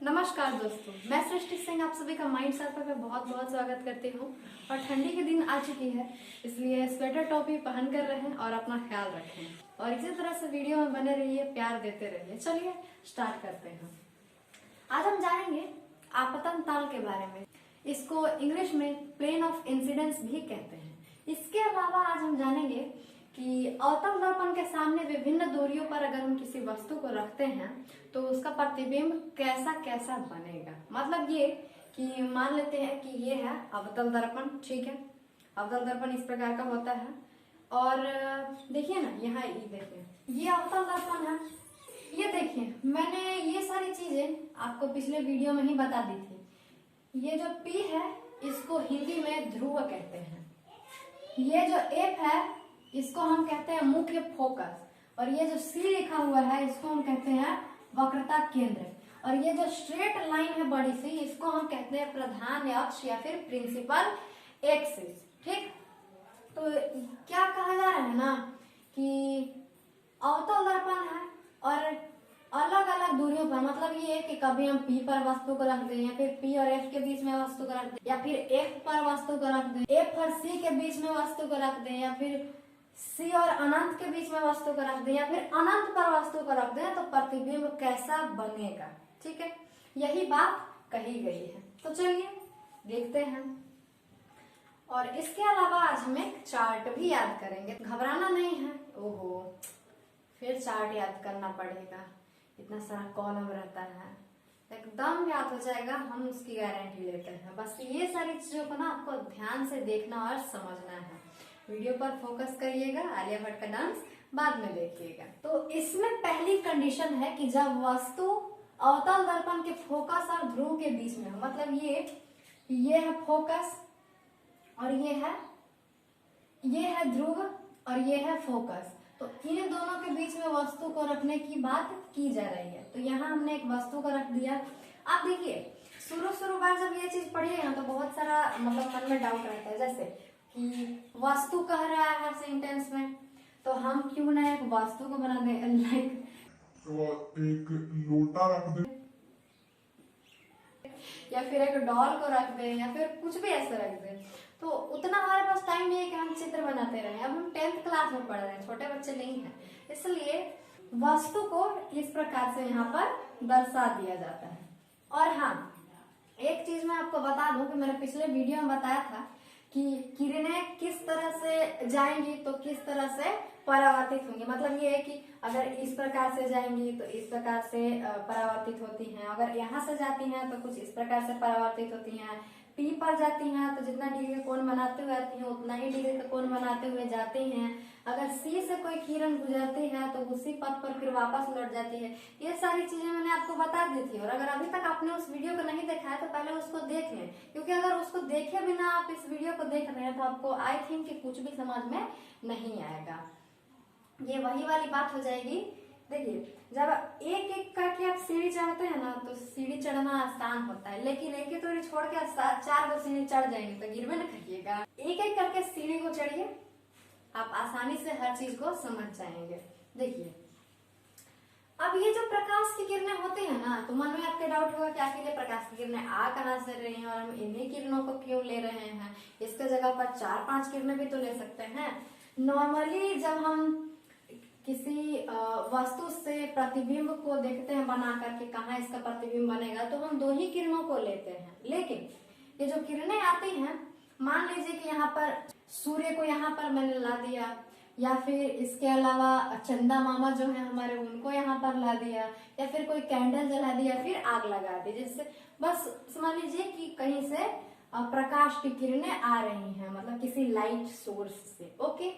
नमस्कार दोस्तों, मैं सृष्टि सिंह आप सभी का माइंड सर्कल पे बहुत बहुत स्वागत करती हूँ। और ठंडी के दिन आ चुकी है, इसलिए स्वेटर टोपी पहन कर रहें और अपना ख्याल रखें और इसी तरह से वीडियो में बने रहिए, प्यार देते रहिए। चलिए स्टार्ट करते हैं। आज हम जानेंगे आपतन ताल के बारे में। इसको इंग्लिश में प्लेन ऑफ इंसिडेंस भी कहते हैं। इसके अलावा आज हम जानेंगे कि अवतल दर्पण के सामने विभिन्न दूरियों पर अगर हम किसी वस्तु को रखते हैं तो उसका प्रतिबिंब कैसा कैसा बनेगा। मतलब ये कि मान लेते हैं कि ये है अवतल दर्पण, ठीक है। अवतल दर्पण इस प्रकार का होता है और देखिए ना, यहाँ ये देखिए, ये अवतल दर्पण है। ये देखिए, मैंने ये सारी चीजें आपको पिछले वीडियो में ही बता दी थी। ये जो P है इसको हिंदी में ध्रुव कहते हैं। ये जो F है इसको हम कहते हैं मुख्य फोकस, और ये जो C लिखा हुआ है इसको हम कहते हैं वक्रता केंद्र, और ये जो स्ट्रेट लाइन है बड़ी सी इसको हम कहते हैं प्रधान अक्ष या फिर प्रिंसिपल एक्सिस, ठीक। तो क्या कहा जा रहा है ना कि अवतल दर्पण है और अलग अलग दूरियों पर, मतलब ये है कि कभी हम P पर वस्तु को रख दें या फिर P और F के बीच में वस्तु को रख दें, या फिर F पर वस्तु को रख दें, F और C के बीच में वस्तु को रख दें, या फिर C और अनंत के बीच में वस्तु को रख दें, या फिर अनंत पर वस्तु को रख दें, तो प्रतिबिंब कैसा बनेगा, ठीक है। यही बात कही गई है। तो चलिए देखते हैं। और इसके अलावा आज हम एक चार्ट भी याद करेंगे। घबराना नहीं है। ओहो, फिर चार्ट याद करना पड़ेगा, इतना सारा कॉलम रहता है, एकदम याद हो जाएगा, हम उसकी गारंटी लेते हैं। बस ये सारी चीजों को ना आपको ध्यान से देखना और समझना है। वीडियो पर फोकस करिएगा, आलिया भट्ट का डांस बाद में देखिएगा। तो इसमें पहली कंडीशन है कि जब वस्तु अवतल दर्पण के फोकस और ध्रुव के बीच में हो, मतलब ये है फोकस और ये है ध्रुव और ये है फोकस, तो इन दोनों के बीच में वस्तु को रखने की बात की जा रही है। तो यहाँ हमने एक वस्तु को रख दिया। आप देखिए, शुरू बार जब ये चीज पढ़िएगा तो बहुत सारा मतलब मन में डाउट रहता है, जैसे कि वस्तु कह रहा है सेंटेंस में, तो हम क्यों ना एक वस्तु को बना दें, लाइक एक लोटा रख दे, या फिर एक डॉल को रख दें, या फिर कुछ भी ऐसे रख दें। तो उतना हमारे पास टाइम नहीं है कि हम चित्र बनाते रहें। अब हम 10th क्लास में पढ़ रहे हैं, छोटे बच्चे नहीं हैं, इसलिए वस्तु को इस प्रकार से यहाँ पर दर्शा दिया जाता है। और हाँ, एक चीज मैं आपको बता दूं कि मैंने पिछले वीडियो में बताया था कि किरणें किस तरह से जाएंगी तो किस तरह से परावर्तित होंगी। मतलब ये है कि अगर इस प्रकार से जाएंगी तो इस प्रकार से परावर्तित होती हैं, अगर यहाँ से जाती हैं तो कुछ इस प्रकार से परावर्तित होती हैं, P पर जाती हैं तो जितना डिग्री का कोण बनाते हुए आती हैं उतना ही डिग्री का कोण बनाते हुए जाती हैं। अगर C से कोई किरण गुजरती है तो उसी पथ पर फिर वापस लौट जाती है। ये सारी चीजें मैंने आपको बता दी थी, और अगर अभी तक आपने उस वीडियो को नहीं देखा है तो पहले उसको देख लें, क्योंकि अगर उसको देखे बिना आप इस वीडियो को देख रहे हैं तो आपको आई थिंक कि कुछ भी समझ में नहीं आएगा। ये वही वाली बात हो जाएगी। देखिए, जब एक एक करके आप सीढ़ी चढ़ते हैं ना तो सीढ़ी चढ़ना आसान होता है, लेकिन एक ही तोड़ी छोड़ के 4 सीढ़ी चढ़ जाएंगे तो गिरवे न करिएगा। एक एक करके सीढ़ी को चढ़िए, आप आसानी से हर चीज को समझ जाएंगे। देखिए, अब ये जो प्रकाश की किरणें होती है ना, तो मन में आपके डाउट होगा कि आखिर ये प्रकाश की किरणें आ कहां से रही हैं और हम इन्हीं किरणों को क्यों ले रहे हैं। इसके जगह पर 4-5 किरणें भी तो ले सकते हैं। नॉर्मली जब हम किसी वस्तु से प्रतिबिंब को देखते हैं बना करके कहाँ इसका प्रतिबिंब बनेगा, तो हम 2 ही किरणों को लेते हैं। लेकिन ये जो किरणें आती हैं, मान लीजिए कि यहाँ पर सूर्य को यहाँ पर मैंने ला दिया, या फिर इसके अलावा चंदा मामा जो है हमारे उनको यहाँ पर ला दिया, या फिर कोई कैंडल जला दिया, फिर आग लगा दी, जिससे बस समझ लीजिए कि कहीं से प्रकाश की किरणें आ रही हैं, मतलब किसी लाइट सोर्स से। ओके,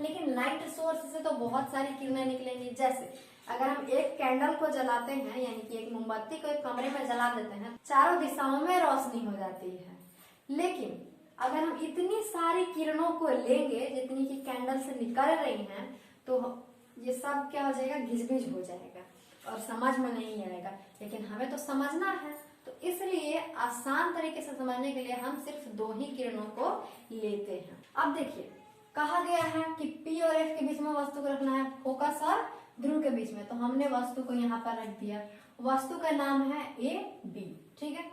लेकिन लाइट सोर्स से तो बहुत सारी किरणें निकलेंगी। जैसे अगर हम एक कैंडल को जलाते हैं, यानी कि एक मोमबत्ती को एक कमरे में जला देते हैं, चारों दिशाओं में रोशनी हो जाती है। लेकिन अगर हम इतनी सारी किरणों को लेंगे जितनी की कैंडल से निकल रही हैं, तो ये सब क्या हो जाएगा, घिसबिज हो जाएगा और समझ में नहीं आएगा। लेकिन हमें तो समझना है, तो इसलिए आसान तरीके से समझने के लिए हम सिर्फ 2 ही किरणों को लेते हैं। अब देखिए, कहा गया है कि P और F के बीच में वस्तु को रखना है फोकस और ध्रुव के बीच में, तो हमने वस्तु को यहाँ पर रख दिया। वस्तु का नाम है ए बी, ठीक है।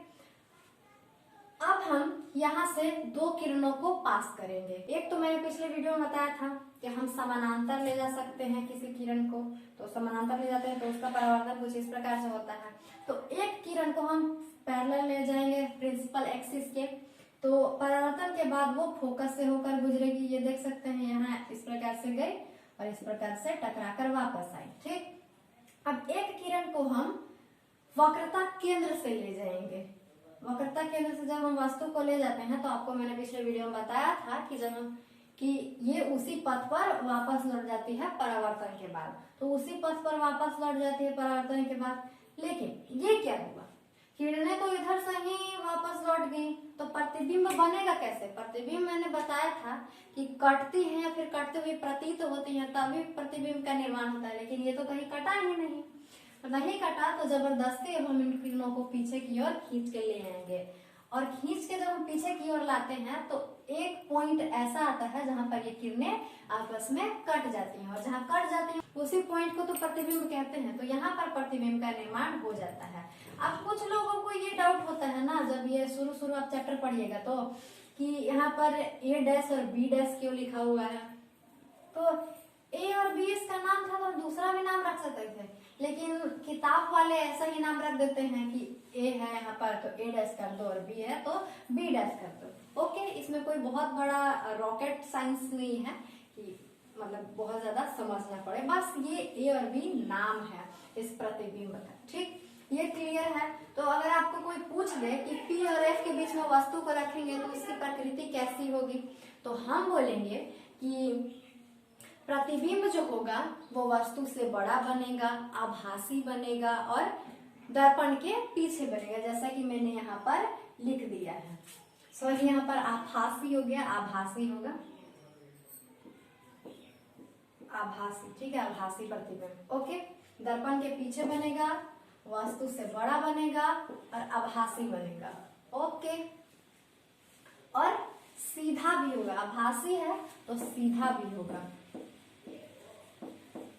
अब हम यहाँ से दो किरणों को पास करेंगे। एक तो मैंने पिछले वीडियो में बताया था कि हम समानांतर ले जा सकते हैं किसी किरण को, तो समानांतर ले जाते हैं तो उसका परावर्तन कुछ इस प्रकार से होता है। तो एक किरण को हम पैरेलल ले जाएंगे प्रिंसिपल एक्सिस के, तो परावर्तन के बाद वो फोकस से होकर गुजरेगी। ये देख सकते हैं यहाँ इस प्रकार से गई और इस प्रकार से टकराकर वापस आई, ठीक। अब एक किरण को हम वक्रता केंद्र से ले जाएंगे। वक्रता केंद्र से जब हम वस्तु को ले जाते हैं तो आपको मैंने पिछले वीडियो में बताया था कि ये उसी पथ पर वापस लौट जाती है परावर्तन के बाद, तो उसी पथ पर वापस लौट जाती है परावर्तन के बाद। लेकिन ये क्या हुआ, किरणें तो इधर से ही वापस लौट गई, तो प्रतिबिंब बनेगा कैसे? प्रतिबिंब मैंने बताया था कि कटती है या फिर कटते हुए प्रतीत होती है तभी प्रतिबिंब का निर्माण होता है, लेकिन ये तो कहीं कटा ही नहीं कटा, तो जबरदस्ती अब हम इन किरणों को पीछे की ओर खींच के ले आएंगे। और खींच के जब हम पीछे की ओर लाते हैं तो एक पॉइंट ऐसा आता है जहां पर ये किरणें आपस में कट जाती हैं, और जहां कट जाती हैं उसी पॉइंट को तो प्रतिबिंब कहते हैं। तो यहाँ पर प्रतिबिंब का निर्माण हो जाता है। अब कुछ लोगों को ये डाउट होता है ना, जब ये शुरू आप चैप्टर पढ़िएगा तो, कि यहाँ पर ए डैश और बी डैश क्यों लिखा हुआ है। तो ए और बी इसका नाम था तो हम दूसरा भी नाम रख सकते थे, लेकिन किताब वाले ऐसा ही नाम रख देते हैं कि ए है यहाँ पर तो ए डैश कर दो और बी है तो बी डैश कर दो। ओके, इसमें कोई बहुत बड़ा रॉकेट साइंस नहीं है कि मतलब बहुत ज्यादा समझना पड़े, बस ये ए और बी नाम है इस प्रतिबिंब का, ठीक। ये क्लियर है। तो अगर आपको कोई पूछ ले कि पी और एफ के बीच में वस्तु को रखेंगे तो इसकी प्रकृति कैसी होगी, तो हम बोलेंगे कि प्रतिबिंब जो होगा वो वस्तु से बड़ा बनेगा, आभासी बनेगा और दर्पण के पीछे बनेगा, जैसा कि मैंने यहाँ पर लिख दिया है। सॉरी, यहाँ पर आभासी हो गया, आभासी होगा, आभासी, ठीक है, आभासी प्रतिबिंब। ओके, दर्पण के पीछे बनेगा, वस्तु से बड़ा बनेगा और आभासी बनेगा। ओके, और सीधा भी होगा, आभासी है तो सीधा भी होगा।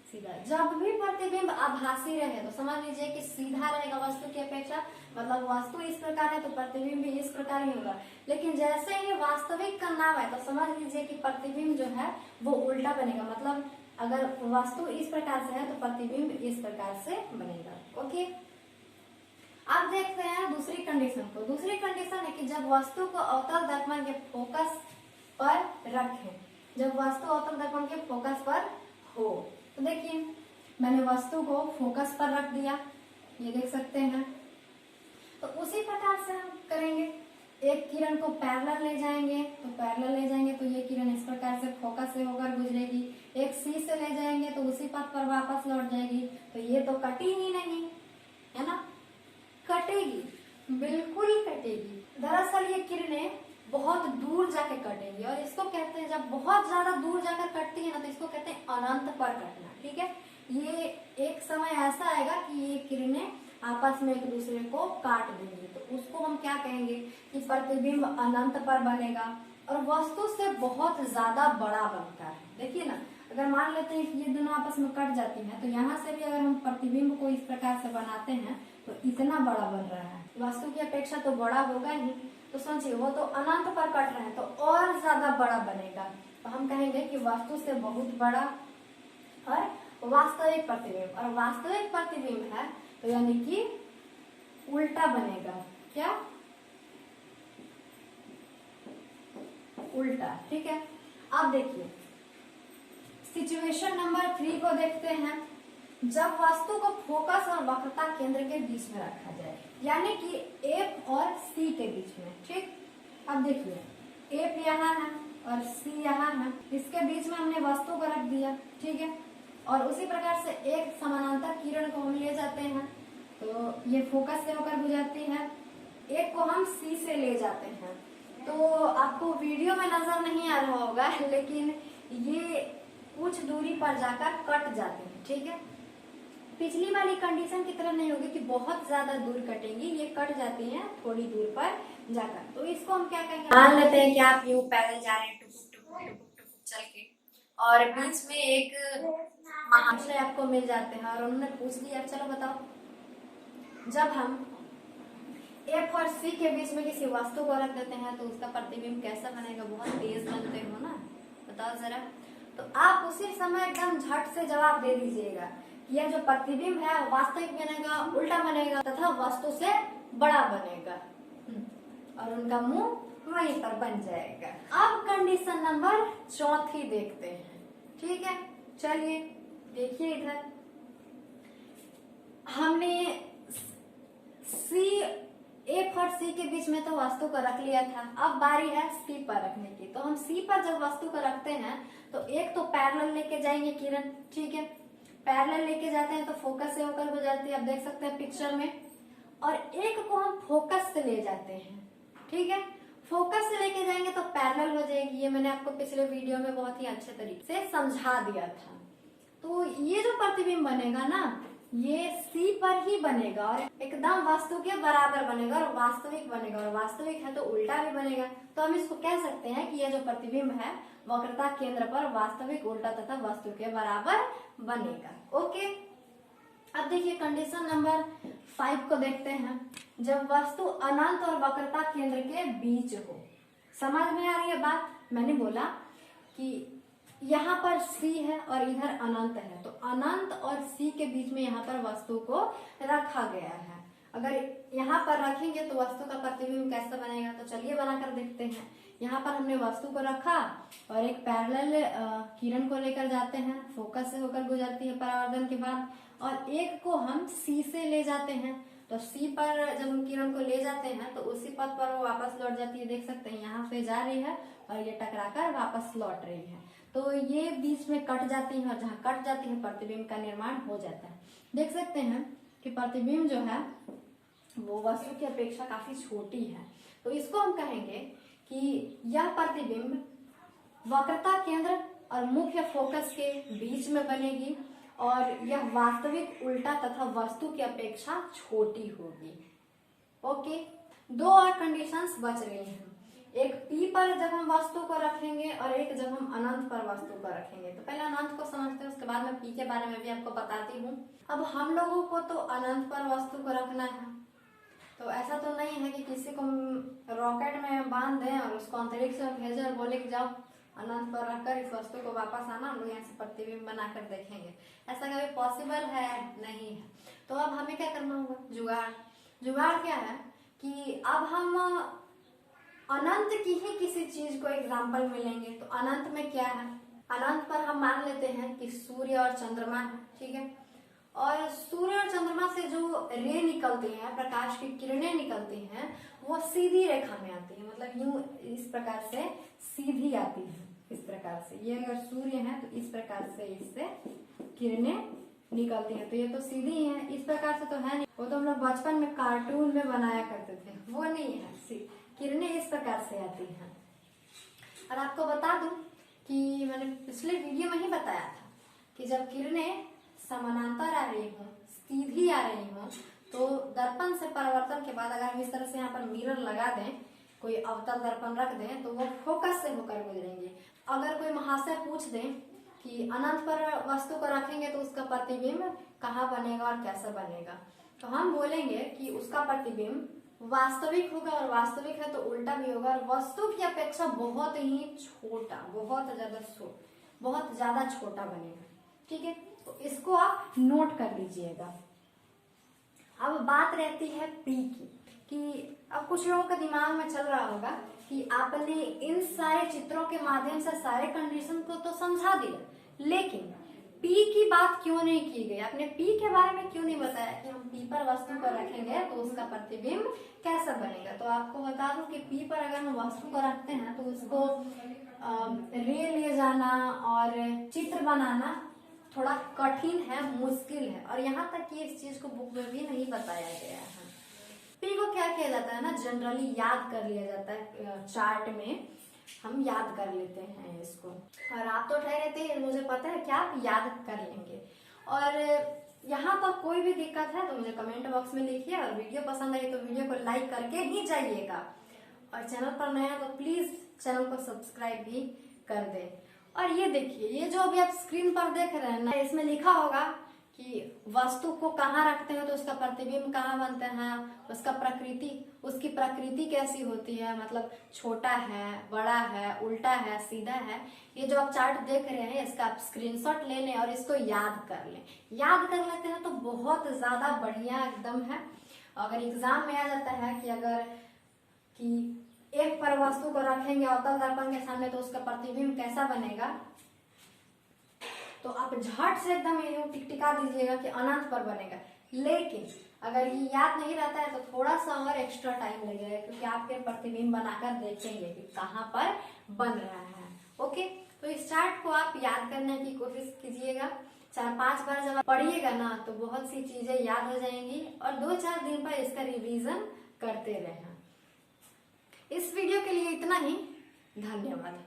सीधा, जब भी प्रतिबिंब आभासी रहे तो समझ लीजिए कि सीधा रहेगा वस्तु की अपेक्षा, मतलब वस्तु इस प्रकार है तो प्रतिबिंब भी इस प्रकार ही होगा। लेकिन जैसे ही वास्तविक का नाम है तो समझ लीजिए कि प्रतिबिंब जो है वो उल्टा बनेगा, मतलब अगर वस्तु इस प्रकार से है तो प्रतिबिंब इस प्रकार से बनेगा। ओके, अब देखते हैं दूसरी कंडीशन को। दूसरी कंडीशन है कि जब वस्तु को अवतल दर्पण के फोकस पर रखें, जब वस्तु अवतल दर्पण के फोकस पर हो, तो देखिए मैंने वस्तु को फोकस पर रख दिया, ये देख सकते हैं। तो उसी प्रकार से हम करेंगे, एक किरण को पैरेलल ले जाएंगे तो पैरेलल ले जाएंगे तो ये किरण इस प्रकार से फोकस से होकर गुजरेगी। एक सी से ले जाएंगे तो उसी पथ पर वापस लौट जाएगी, तो ये तो कटी ही नहीं है ना, कटेगी, बिल्कुल कटेगी। दरअसल ये किरणें बहुत दूर जाके कटेंगी और इसको कहते हैं, जब बहुत ज्यादा दूर जाकर कटती है ना तो इसको कहते हैं अनंत पर कटना, ठीक है। ये एक समय ऐसा आएगा कि ये किरणें आपस में एक दूसरे को काट देंगी, तो उसको हम क्या कहेंगे कि प्रतिबिंब अनंत पर बनेगा और वस्तु से बहुत ज्यादा बड़ा बनता है। देखिए ना, अगर मान लेते हैं कि ये दोनों आपस में कट जाती हैं तो यहाँ से भी अगर हम प्रतिबिंब को इस प्रकार से बनाते हैं तो इतना बड़ा बन रहा है, वस्तु की अपेक्षा तो बड़ा होगा ही। तो सोचिए, वो तो अनंत पर कट रहे हैं तो और ज्यादा बड़ा बनेगा, तो हम कहेंगे कि वस्तु से बहुत बड़ा और वास्तविक प्रतिबिंब। और वास्तविक प्रतिबिंब है तो यानी कि उल्टा बनेगा, क्या, उल्टा, ठीक है। अब देखिए सिचुएशन नंबर 3 को देखते हैं। जब वस्तु को फोकस और वक्रता केंद्र के बीच में रखा जाए, यानी कि एफ और सी के बीच में, ठीक। अब देखिए एफ यहाँ है और सी यहाँ है, इसके बीच में हमने वस्तु को रख दिया, ठीक है। और उसी प्रकार से एक समानांतर किरण को हम ले जाते हैं तो ये फोकस से होकर गुजरती है, एक को हम सी से ले जाते हैं। तो आपको वीडियो में नजर नहीं आ रहा होगा, लेकिन ये कुछ दूरी पर जाकर कट जाते हैं, ठीक है। पिछली वाली कंडीशन की तरह नहीं होगी कि बहुत ज्यादा दूर कटेंगी, ये कट जाती हैं थोड़ी दूर पर जाकर। तो इसको हम क्या कहेंगे, मान लेते हैं कि आप यूं पैदल जा रहे हैं टुक टुक टुक टुक चल के, और बीच में एक आंसर आपको मिल जाते हैं। और उन्होंने पूछ लिया, चलो बताओ, जब हम F और C के बीच में किसी वस्तु को रख देते हैं तो उसका प्रतिबिंब कैसा बनेगा? बहुत तेज बनते हो ना, बताओ जरा। तो आप उसी समय एकदम झट से जवाब दे दीजिएगा कि यह जो प्रतिबिंब है वास्तविक बनेगा, उल्टा बनेगा तथा वस्तु से बड़ा बनेगा और उनका मुंह वहीं पर बन जाएगा। अब कंडीशन नंबर 4 देखते हैं, ठीक है? चलिए देखिए, इधर हमने F और C के बीच में तो वस्तु को रख लिया था। अब बारी है C पर रखने की। तो हम C पर जब वस्तु को रखते हैं तो एक तो पैरेलल लेके जाएंगे किरण, ठीक है? पैरेलल लेके जाते हैं तो फोकस से होकर गुजरती है, आप देख सकते हैं पिक्चर में। और एक को हम फोकस से ले जाते हैं, ठीक है? फोकस से लेके जाएंगे तो पैरेलल हो जाएगी। ये मैंने आपको पिछले वीडियो में बहुत ही अच्छे तरीके से समझा दिया था। तो ये जो प्रतिबिंब बनेगा ना, ये C पर ही बनेगा और एकदम वस्तु के बराबर बनेगा और वास्तविक बनेगा, और वास्तविक है तो उल्टा भी बनेगा। तो हम इसको कह सकते हैं कि यह जो प्रतिबिंब है वक्रता केंद्र पर वास्तविक, उल्टा तथा वस्तु के बराबर बनेगा। ओके, अब देखिए कंडीशन नंबर 5 को देखते हैं। जब वस्तु अनंत और वक्रता केंद्र के बीच हो। समझ में आ रही है बात? मैंने बोला कि यहाँ पर C है और इधर अनंत है, तो अनंत और C के बीच में यहाँ पर वस्तु को रखा गया है। अगर यहाँ पर रखेंगे तो वस्तु का प्रतिबिंब कैसा बनेगा? तो चलिए बनाकर देखते हैं। यहाँ पर हमने वस्तु को रखा और एक पैरेलल किरण को लेकर जाते हैं, फोकस से होकर गुजरती है परावर्तन के बाद, और एक को हम C से ले जाते हैं। तो C पर जब हम किरण को ले जाते हैं तो उसी पथ पर वो वापस लौट जाती है, देख सकते हैं यहाँ से जा रही है और ये टकराकर वापस लौट रही है। तो ये बीच में कट जाती है और जहाँ कट जाती है प्रतिबिंब का निर्माण हो जाता है। देख सकते हैं कि प्रतिबिंब जो है वो वस्तु की अपेक्षा काफी छोटी है। तो इसको हम कहेंगे कि यह प्रतिबिंब वक्रता केंद्र और मुख्य फोकस के बीच में बनेगी और यह वास्तविक, उल्टा तथा वस्तु की अपेक्षा छोटी होगी। ओके, 2 और कंडीशंस बच रही हैं। एक P पर जब हम वस्तु को रखेंगे और एक जब हम अनंत पर वस्तु को रखेंगे। तो पहले अनंत को समझते हैं, उसके बाद मैं P के बारे में भी आपको बताती हूँ। अब हम लोगों को तो अनंत पर वस्तु को रखना है, तो ऐसा तो नहीं है कि किसी को रॉकेट में बांध दें और उसको अंतरिक्ष में भेजें और बोले कि जाओ अनंत पर रखकर इस वस्तु को वापस आना, हम लोग यहाँ से प्रतिबिंब बनाकर देखेंगे। ऐसा कभी पॉसिबल है? नहीं है। तो अब हमें क्या करना होगा? जुगाड़ क्या है कि अब हम अनंत की ही किसी चीज को एग्जाम्पल में लेंगे। तो अनंत में क्या है? अनंत पर हम मान लेते हैं कि सूर्य और चंद्रमा है, ठीक है? और सूर्य और चंद्रमा से जो रे निकलती हैं, प्रकाश की किरणें निकलती हैं, वो सीधी रेखा में आती है, मतलब यूं इस प्रकार से सीधी आती है, इस प्रकार से। ये अगर सूर्य है तो इस प्रकार से इससे किरणें निकलती हैं, तो ये तो सीधी ही है, इस प्रकार से तो है नहीं। वो तो हम लोग बचपन में कार्टून में बनाया करते थे, वो नहीं है। किरणें इस प्रकार से आती हैं। और आपको बता दूं कि मैंने पिछले वीडियो में ही बताया था कि जब किरणें समानांतर आ रही हो, सीधी आ रही हो, तो दर्पण से परावर्तन के बाद अगर हम इस तरह से यहाँ पर मिरर लगा दें, कोई अवतल दर्पण रख दें, तो वो फोकस से होकर गुजरेंगे। अगर कोई महाशय पूछ दें कि अनंत पर वस्तु को रखेंगे तो उसका प्रतिबिंब कहाँ बनेगा और कैसे बनेगा, तो हम बोलेंगे कि उसका प्रतिबिंब वास्तविक होगा, और वास्तविक है तो उल्टा भी होगा, और वस्तु की अपेक्षा बहुत ही छोटा, बहुत ज्यादा छोटा बनेगा, ठीक है? तो इसको आप नोट कर लीजिएगा। अब बात रहती है P की, कि अब कुछ लोगों के दिमाग में चल रहा होगा कि आपने इन सारे चित्रों के माध्यम से सारे कंडीशन को तो समझा दिया, लेकिन P की बात क्यों नहीं की गई? आपने P के बारे में क्यों नहीं बताया कि हम P पर वस्तु को रखेंगे तो उसका प्रतिबिंब कैसा बनेगा? तो आपको बता दूं कि P पर अगर हम वस्तु को रखते हैं तो उसको रे ले जाना और चित्र बनाना थोड़ा कठिन है, मुश्किल है, और यहाँ तक कि इस चीज को बुक में भी नहीं बताया गया है। P को क्या किया जाता है ना, जनरली याद कर लिया जाता है, चार्ट में हम याद कर लेते हैं इसको। और आप तो ठहरे थे, मुझे पता है कि आप याद कर लेंगे। और यहाँ पर कोई भी दिक्कत है तो मुझे कमेंट बॉक्स में लिखिए, और वीडियो पसंद आई तो वीडियो को लाइक करके ही जाइएगा, और चैनल पर नया तो प्लीज चैनल को सब्सक्राइब भी कर दें। और ये देखिए, ये जो अभी आप स्क्रीन पर देख रहे हैं ना, इसमें लिखा होगा कि वस्तु को कहाँ रखते हैं तो उसका प्रतिबिंब कहाँ बनते हैं, उसकी प्रकृति कैसी होती है, मतलब छोटा है, बड़ा है, उल्टा है, सीधा है। ये जो आप चार्ट देख रहे हैं इसका आप स्क्रीनशॉट ले लें और इसको याद कर लें। याद कर लेते हैं तो बहुत ज्यादा बढ़िया एकदम है। अगर एग्जाम में आ जाता है कि एक पर वस्तु को रखेंगे अवतल दर्पण के सामने तो उसका प्रतिबिंब कैसा बनेगा, तो आप झट से एकदम ये टिकटिका दीजिएगा कि अनंत पर बनेगा। लेकिन अगर ये याद नहीं रहता है तो थोड़ा सा और एक्स्ट्रा टाइम लगेगा, क्योंकि आपके प्रतिबिंब बनाकर देखेंगे कि कहाँ पर बन रहा है। ओके, तो इस चार्ट को आप याद करने की कोशिश कीजिएगा। 4-5 बार जब आप पढ़िएगा ना तो बहुत सी चीजें याद हो जाएंगी, और 2-4 दिन पर इसका रिवीजन करते रहना। इस वीडियो के लिए इतना ही। धन्यवाद।